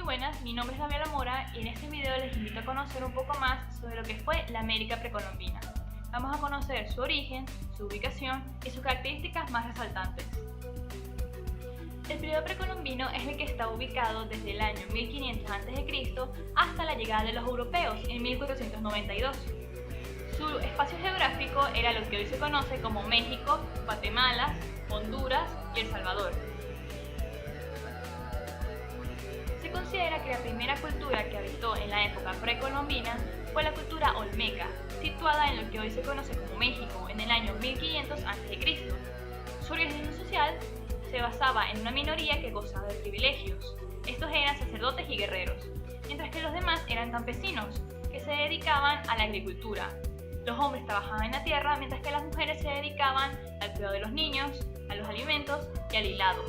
Muy buenas, mi nombre es Gabriela Mora y en este video les invito a conocer un poco más sobre lo que fue la América precolombina. Vamos a conocer su origen, su ubicación y sus características más resaltantes. El periodo precolombino es el que está ubicado desde el año 1500 a.C. hasta la llegada de los europeos en 1492. Su espacio geográfico era lo que hoy se conoce como México, Guatemala, Honduras y El Salvador. Se considera que la primera cultura que habitó en la época precolombina fue la cultura olmeca, situada en lo que hoy se conoce como México en el año 1500 a.C. Su organización social se basaba en una minoría que gozaba de privilegios. Estos eran sacerdotes y guerreros, mientras que los demás eran campesinos, que se dedicaban a la agricultura. Los hombres trabajaban en la tierra, mientras que las mujeres se dedicaban al cuidado de los niños, a los alimentos y al hilado.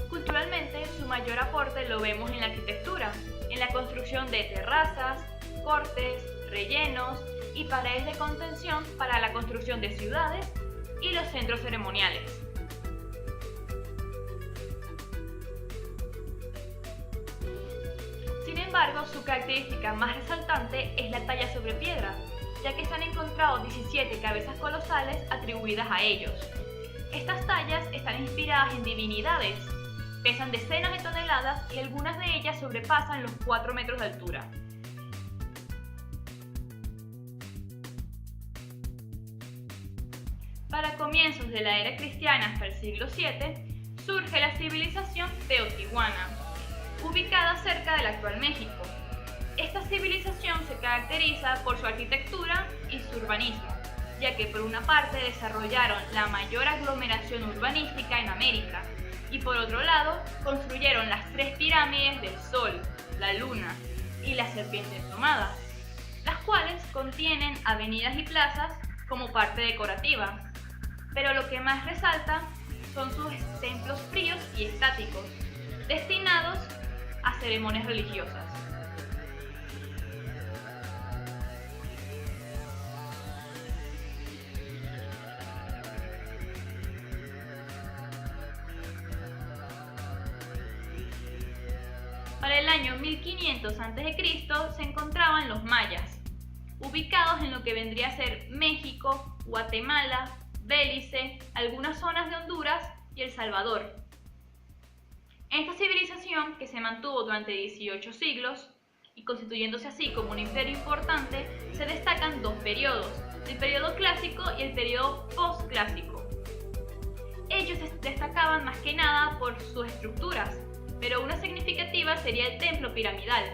Culturalmente, su mayor aporte lo vemos en la arquitectura, en la construcción de terrazas, cortes, rellenos y paredes de contención para la construcción de ciudades y los centros ceremoniales. Sin embargo, su característica más resaltante es la talla sobre piedra, ya que se han encontrado 17 cabezas colosales atribuidas a ellos. Estas tallas están inspiradas en divinidades, pesan decenas de toneladas y algunas de ellas sobrepasan los 4 metros de altura. Para comienzos de la era cristiana hasta el siglo VII, surge la civilización teotihuana, ubicada cerca del actual México. Esta civilización se caracteriza por su arquitectura y su urbanismo, ya que por una parte desarrollaron la mayor aglomeración urbanística en América, y por otro lado construyeron las 3 pirámides del Sol, la Luna y la Serpiente Emplumada, las cuales contienen avenidas y plazas como parte decorativa, pero lo que más resalta son sus templos fríos y estáticos, destinados a ceremonias religiosas. Para el año 1500 a.C. se encontraban los mayas, ubicados en lo que vendría a ser México, Guatemala, Belice, algunas zonas de Honduras y El Salvador. En esta civilización, que se mantuvo durante 18 siglos y constituyéndose así como un imperio importante, se destacan 2 periodos, el periodo clásico y el periodo postclásico. Ellos destacaban más que nada por sus estructuras, pero una significativa sería el templo piramidal,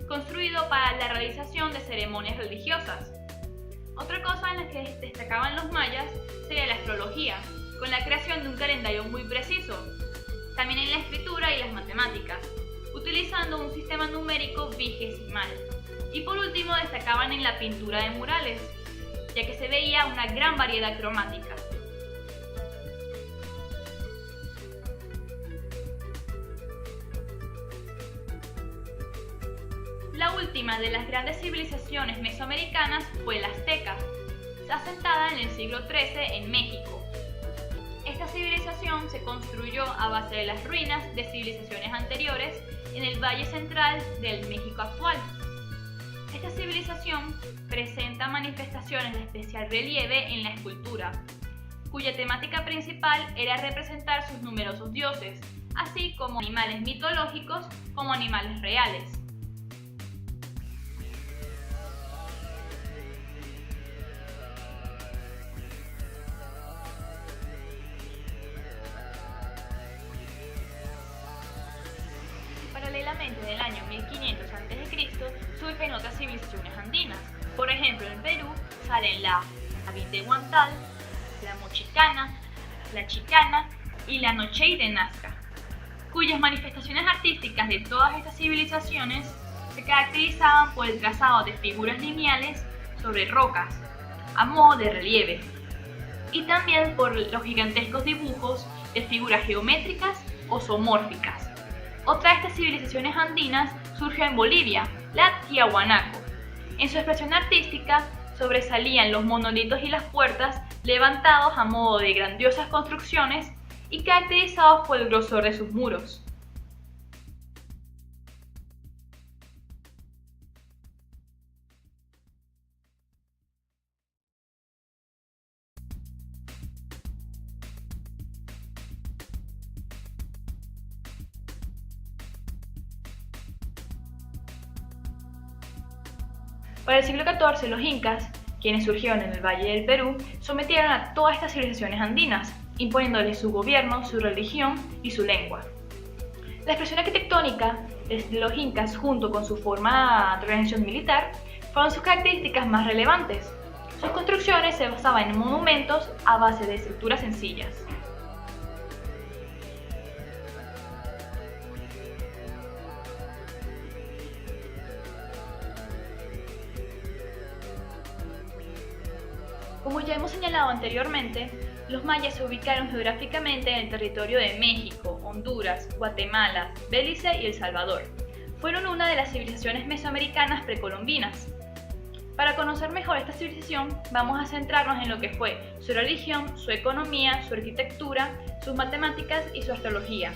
construido para la realización de ceremonias religiosas. Otra cosa en la que destacaban los mayas sería la astrología, con la creación de un calendario muy preciso, también en la escritura y las matemáticas, utilizando un sistema numérico vigesimal. Y por último destacaban en la pintura de murales, ya que se veía una gran variedad cromática. La última de las grandes civilizaciones mesoamericanas fue la azteca, asentada en el siglo XIII en México. Esta civilización se construyó a base de las ruinas de civilizaciones anteriores en el valle central del México actual. Esta civilización presenta manifestaciones de especial relieve en la escultura, cuya temática principal era representar sus numerosos dioses, así como animales mitológicos como animales reales. Paralelamente, del año 1500 a.C. surgen otras civilizaciones andinas. Por ejemplo, en Perú salen la Huantal, la Mochicana, la Chicana y la Nochey de Nazca, cuyas manifestaciones artísticas de todas estas civilizaciones se caracterizaban por el trazado de figuras lineales sobre rocas, a modo de relieve, y también por los gigantescos dibujos de figuras geométricas o zoomórficas. Otra de estas civilizaciones andinas surge en Bolivia, la Tiahuanaco. En su expresión artística sobresalían los monolitos y las puertas levantados a modo de grandiosas construcciones y caracterizados por el grosor de sus muros. Para el siglo XIV, los incas, quienes surgieron en el Valle del Perú, sometieron a todas estas civilizaciones andinas, imponiéndoles su gobierno, su religión y su lengua. La expresión arquitectónica de los incas, junto con su forma de organización militar, fueron sus características más relevantes. Sus construcciones se basaban en monumentos a base de estructuras sencillas. Como ya hemos señalado anteriormente, los mayas se ubicaron geográficamente en el territorio de México, Honduras, Guatemala, Belice y El Salvador. Fueron una de las civilizaciones mesoamericanas precolombinas. Para conocer mejor esta civilización, vamos a centrarnos en lo que fue su religión, su economía, su arquitectura, sus matemáticas y su astrología.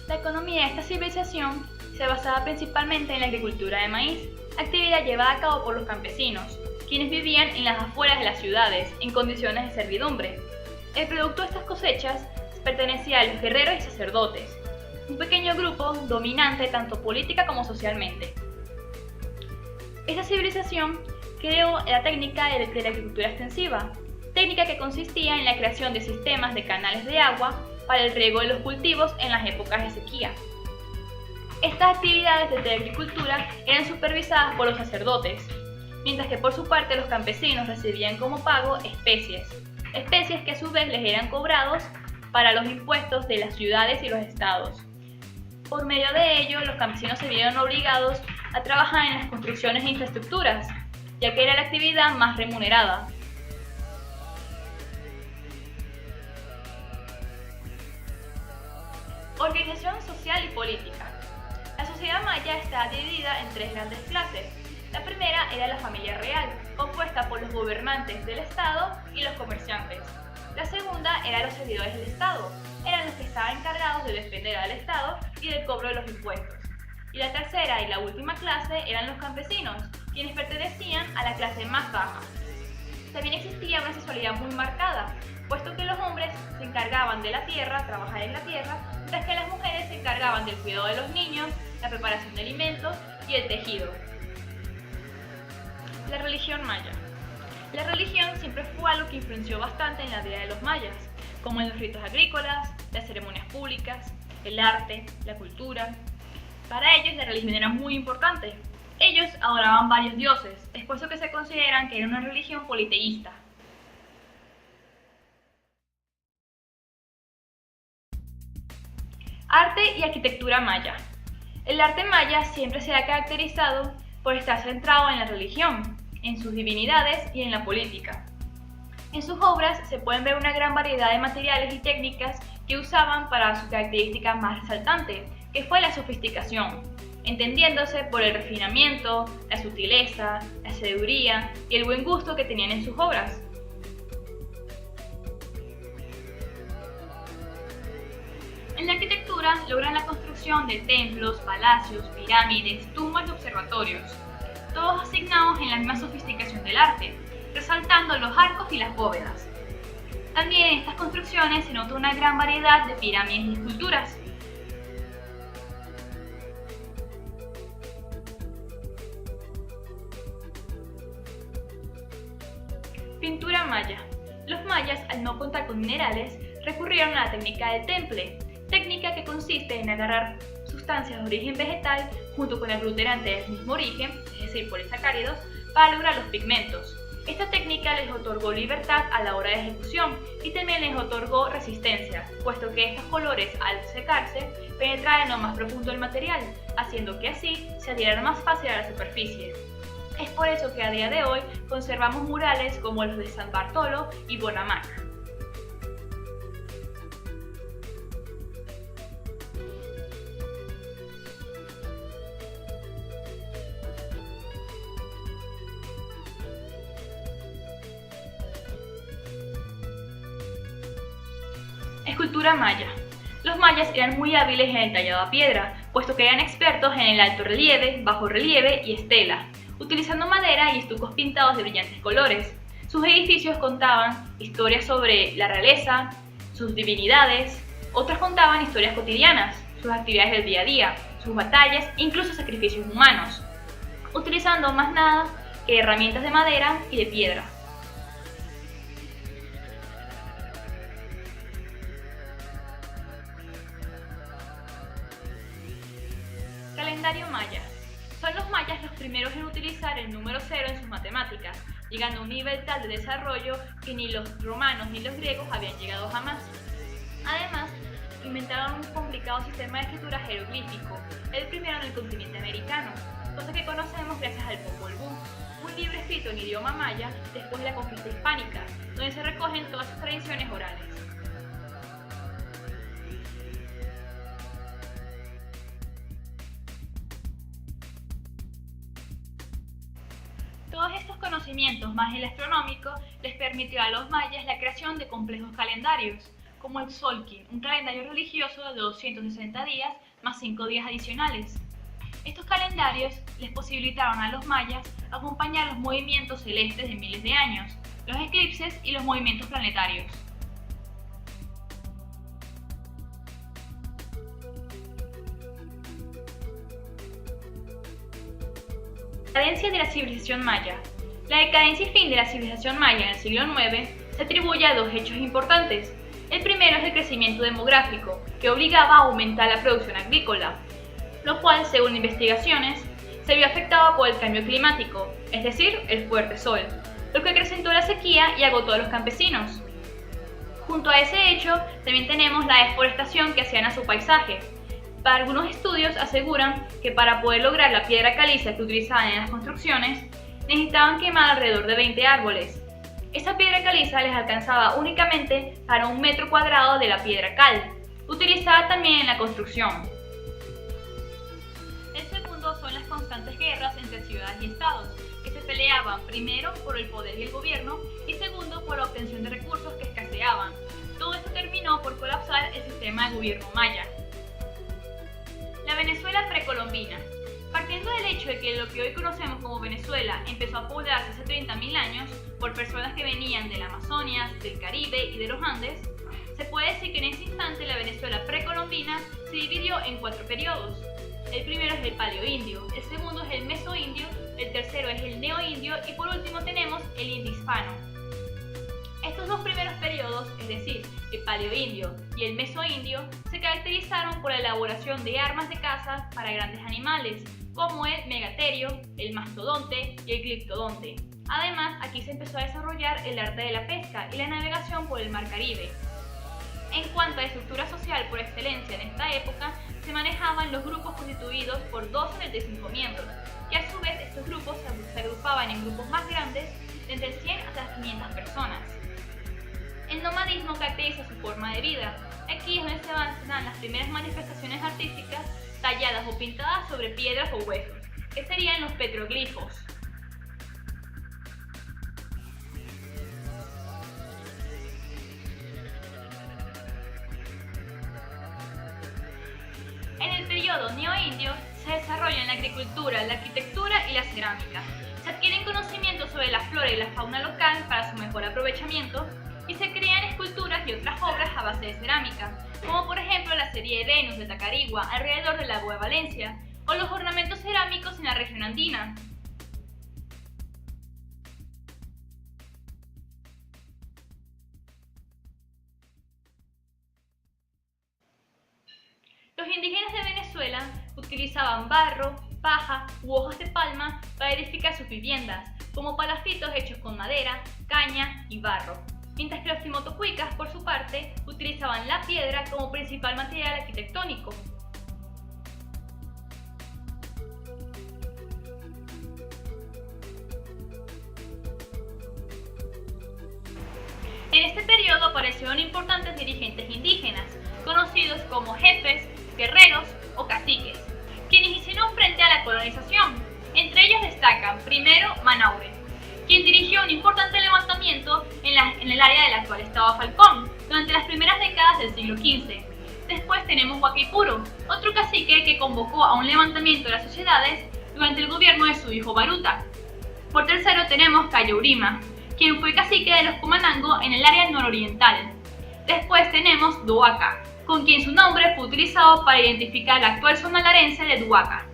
La economía de esta civilización se basaba principalmente en la agricultura de maíz, actividad llevada a cabo por los campesinos, quienes vivían en las afueras de las ciudades, en condiciones de servidumbre. El producto de estas cosechas pertenecía a los guerreros y sacerdotes, un pequeño grupo dominante tanto política como socialmente. Esta civilización creó la técnica de la agricultura extensiva, técnica que consistía en la creación de sistemas de canales de agua para el riego de los cultivos en las épocas de sequía. Estas actividades de agricultura eran supervisadas por los sacerdotes, mientras que por su parte los campesinos recibían como pago especies que a su vez les eran cobrados para los impuestos de las ciudades y los estados. Por medio de ello, los campesinos se vieron obligados a trabajar en las construcciones e infraestructuras, ya que era la actividad más remunerada. Organización social y política. La sociedad maya está dividida en tres grandes clases. La primera era la familia real, compuesta por los gobernantes del Estado y los comerciantes. La segunda era los servidores del Estado, eran los que estaban encargados de defender al Estado y del cobro de los impuestos. Y la tercera y la última clase eran los campesinos, quienes pertenecían a la clase más baja. También existía una sexualidad muy marcada, puesto que los hombres se encargaban de la tierra, trabajar en la tierra, mientras que las mujeres se encargaban del cuidado de los niños, la preparación de alimentos y el tejido. La religión maya. La religión siempre fue algo que influenció bastante en la vida de los mayas, como en los ritos agrícolas, las ceremonias públicas, el arte, la cultura. Para ellos la religión era muy importante. Ellos adoraban varios dioses, es por eso que se consideran que era una religión politeísta. Arte y arquitectura maya. El arte maya siempre se ha caracterizado por estar centrado en la religión, en sus divinidades y en la política. En sus obras se pueden ver una gran variedad de materiales y técnicas que usaban para su característica más resaltante, que fue la sofisticación, entendiéndose por el refinamiento, la sutileza, la sabiduría y el buen gusto que tenían en sus obras. En la arquitectura logran la construcción de templos, palacios, pirámides, tumbas y observatorios, todos asignados en la misma sofisticación del arte, resaltando los arcos y las bóvedas. También en estas construcciones se nota una gran variedad de pirámides y esculturas. Pintura maya. Los mayas, al no contar con minerales, recurrieron a la técnica del temple, técnica que consiste en agarrar sustancias de origen vegetal junto con aglutinante del mismo origen, es decir, polisacáridos, para lograr los pigmentos. Esta técnica les otorgó libertad a la hora de ejecución y también les otorgó resistencia, puesto que estos colores al secarse penetraban en lo más profundo del material, haciendo que así se adhieran más fácil a la superficie. Es por eso que a día de hoy conservamos murales como los de San Bartolo y Bonamac. Escultura maya. Los mayas eran muy hábiles en el tallado a piedra, puesto que eran expertos en el alto relieve, bajo relieve y estela, utilizando madera y estucos pintados de brillantes colores. Sus edificios contaban historias sobre la realeza, sus divinidades, otras contaban historias cotidianas, sus actividades del día a día, sus batallas, incluso sacrificios humanos, utilizando más nada que herramientas de madera y de piedra. Calendario maya. Son los mayas los primeros en utilizar el número 0 en sus matemáticas, llegando a un nivel tal de desarrollo que ni los romanos ni los griegos habían llegado jamás. Además, inventaron un complicado sistema de escritura jeroglífico, el primero en el continente americano, cosa que conocemos gracias al Popol Vuh, un libro escrito en idioma maya después de la conquista hispánica, donde se recogen todas sus tradiciones orales. Todos estos conocimientos más el astronómico les permitió a los mayas la creación de complejos calendarios, como el Tzolk'in, un calendario religioso de 260 días más 5 días adicionales. Estos calendarios les posibilitaron a los mayas acompañar los movimientos celestes de miles de años, los eclipses y los movimientos planetarios. Decadencia de la civilización maya. La decadencia y fin de la civilización maya en el siglo IX se atribuye a dos hechos importantes. El primero es el crecimiento demográfico, que obligaba a aumentar la producción agrícola, lo cual, según investigaciones, se vio afectado por el cambio climático, es decir, el fuerte sol, lo que acrecentó la sequía y agotó a los campesinos. Junto a ese hecho, también tenemos la deforestación que hacían a su paisaje. Para algunos estudios aseguran que para poder lograr la piedra caliza que utilizaban en las construcciones, necesitaban quemar alrededor de 20 árboles. Esa piedra caliza les alcanzaba únicamente para 1 metro cuadrado de la piedra cal, utilizada también en la construcción. El segundo son las constantes guerras entre ciudades y estados, que se peleaban primero por el poder y el gobierno y segundo por la obtención de recursos que escaseaban. Todo esto terminó por colapsar el sistema de gobierno maya. La Venezuela precolombina. Partiendo del hecho de que lo que hoy conocemos como Venezuela empezó a poblarse hace 30.000 años por personas que venían de la Amazonia, del Caribe y de los Andes, se puede decir que en ese instante la Venezuela precolombina se dividió en 4 periodos. El primero es el paleoindio, el segundo es el mesoindio, el tercero es el neoindio y por último tenemos el indohispano. Estos dos primeros periodos, es decir, el paleoindio y el mesoindio, se caracterizaron por la elaboración de armas de caza para grandes animales, como el megaterio, el mastodonte y el gliptodonte. Además, aquí se empezó a desarrollar el arte de la pesca y la navegación por el mar Caribe. En cuanto a la estructura social por excelencia en esta época, se manejaban los grupos constituidos por 2 o 25 miembros, y a su vez estos grupos se agrupaban en grupos más grandes de entre 100 hasta las 500 personas. El nomadismo caracteriza su forma de vida. Aquí es donde se dan las primeras manifestaciones artísticas talladas o pintadas sobre piedras o huesos, que serían los petroglifos. En el periodo neoindio se desarrollan la agricultura, la arquitectura y la cerámica. Se adquieren conocimientos sobre la flora y la fauna local para su mejor aprovechamiento y se crean esculturas y otras obras a base de cerámica, como por ejemplo la serie de Venus de Tacarigua alrededor del lago de Valencia, o los ornamentos cerámicos en la región andina. Los indígenas de Venezuela utilizaban barro, paja u hojas de palma para edificar sus viviendas, como palafitos hechos con madera, caña y barro. Mientras que los timotocuicas, por su parte, utilizaban la piedra como principal material arquitectónico. En este periodo aparecieron importantes dirigentes indígenas, conocidos como jefes, guerreros o caciques, quienes hicieron frente a la colonización. Entre ellos destacan, primero, Manaure, quien dirigió un importante levantamiento en el área del actual estado Falcón durante las primeras décadas del siglo XV. Después tenemos Huaycaipuro, otro cacique que convocó a un levantamiento de las sociedades durante el gobierno de su hijo Baruta. Por tercero tenemos Cayaurima, quien fue cacique de los Cumanango en el área nororiental. Después tenemos Duaca, con quien su nombre fue utilizado para identificar la actual zona larense de Duaca.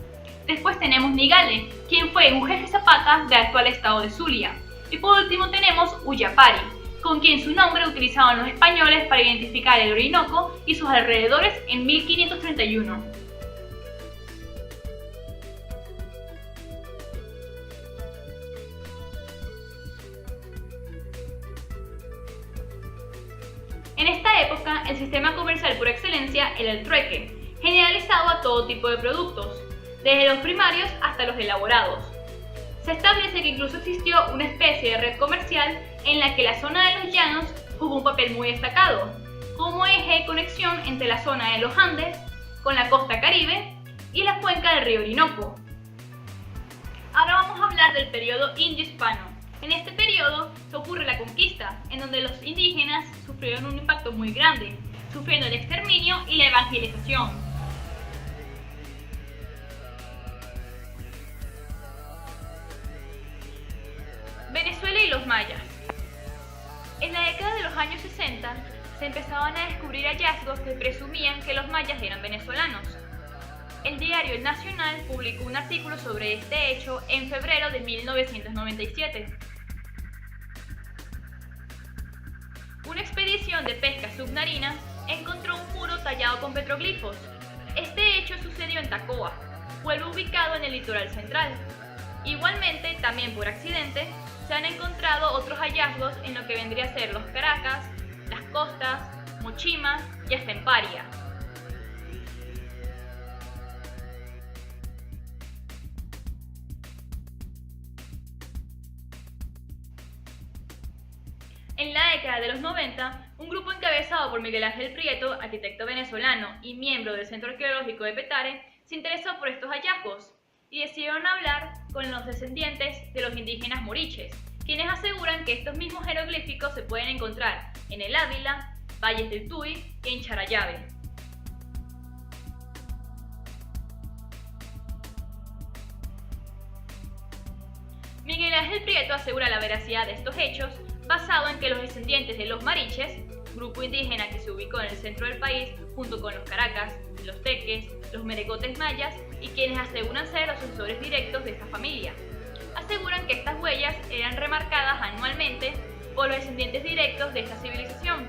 Después tenemos Nigale, quien fue un jefe zapata del actual estado de Zulia. Y por último tenemos Uyapari, con quien su nombre utilizaban los españoles para identificar el Orinoco y sus alrededores en 1531. En esta época, el sistema comercial por excelencia era el trueque, generalizado a todo tipo de productos, desde los primarios hasta los elaborados. Se establece que incluso existió una especie de red comercial en la que la zona de los llanos jugó un papel muy destacado, como eje de conexión entre la zona de los Andes con la costa Caribe y la cuenca del río Orinoco. Ahora vamos a hablar del periodo indio-hispano. En este periodo se ocurre la conquista, en donde los indígenas sufrieron un impacto muy grande, sufriendo el exterminio y la evangelización. Venezuela y los mayas. En la década de los años 60 se empezaban a descubrir hallazgos que presumían que los mayas eran venezolanos. El diario El Nacional publicó un artículo sobre este hecho en febrero de 1997. Una expedición de pesca submarina encontró un muro tallado con petroglifos. Este hecho sucedió en Tacoa, pueblo ubicado en el litoral central. Igualmente, también por accidente, se han encontrado otros hallazgos en lo que vendría a ser los Caracas, las Costas, Mochima y hasta en Paria. En la década de los 90, un grupo encabezado por Miguel Ángel Prieto, arquitecto venezolano y miembro del Centro Arqueológico de Petare, se interesó por estos hallazgos y decidieron hablar con los descendientes de los indígenas moriches, quienes aseguran que estos mismos jeroglíficos se pueden encontrar en el Ávila, Valles del Tuy y en Charallave. Miguel Ángel Prieto asegura la veracidad de estos hechos basado en que los descendientes de los mariches, grupo indígena que se ubicó en el centro del país junto con los Caracas, los Teques, los Merecotes mayas y quienes aseguran ser los sucesores directos de esta familia, aseguran que estas huellas eran remarcadas anualmente por los descendientes directos de esta civilización.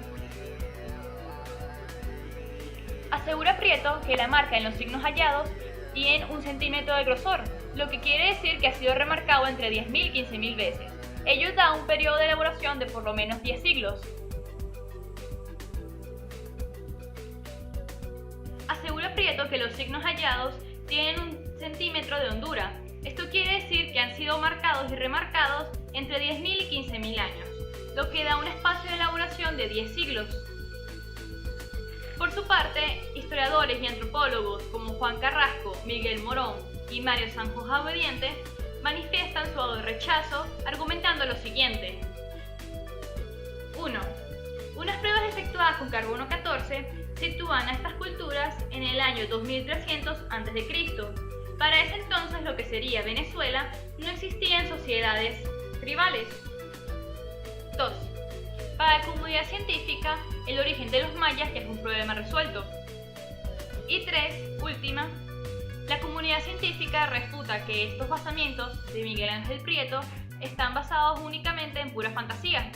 Asegura Prieto que la marca en los signos hallados tiene 1 centímetro de grosor, lo que quiere decir que ha sido remarcado entre 10.000 y 15.000 veces. Ello da un periodo de elaboración de por lo menos 10 siglos. Asegura Prieto que los signos hallados tienen 1 centímetro de hondura. Esto quiere decir que han sido marcados y remarcados entre 10.000 y 15.000 años, lo que da un espacio de elaboración de 10 siglos. Por su parte, historiadores y antropólogos como Juan Carrasco, Miguel Morón y Mario Sanjos Obediente manifiestan su rechazo argumentando lo siguiente. 1. Unas pruebas efectuadas con carbono 14 sitúan a estas culturas en el año 2300 a.C. Para ese entonces, lo que sería Venezuela, no existían sociedades tribales. 2. Para la comunidad científica, el origen de los mayas ya es un problema resuelto. Y 3. Última. La comunidad científica refuta que estos basamientos de Miguel Ángel Prieto están basados únicamente en pura fantasía.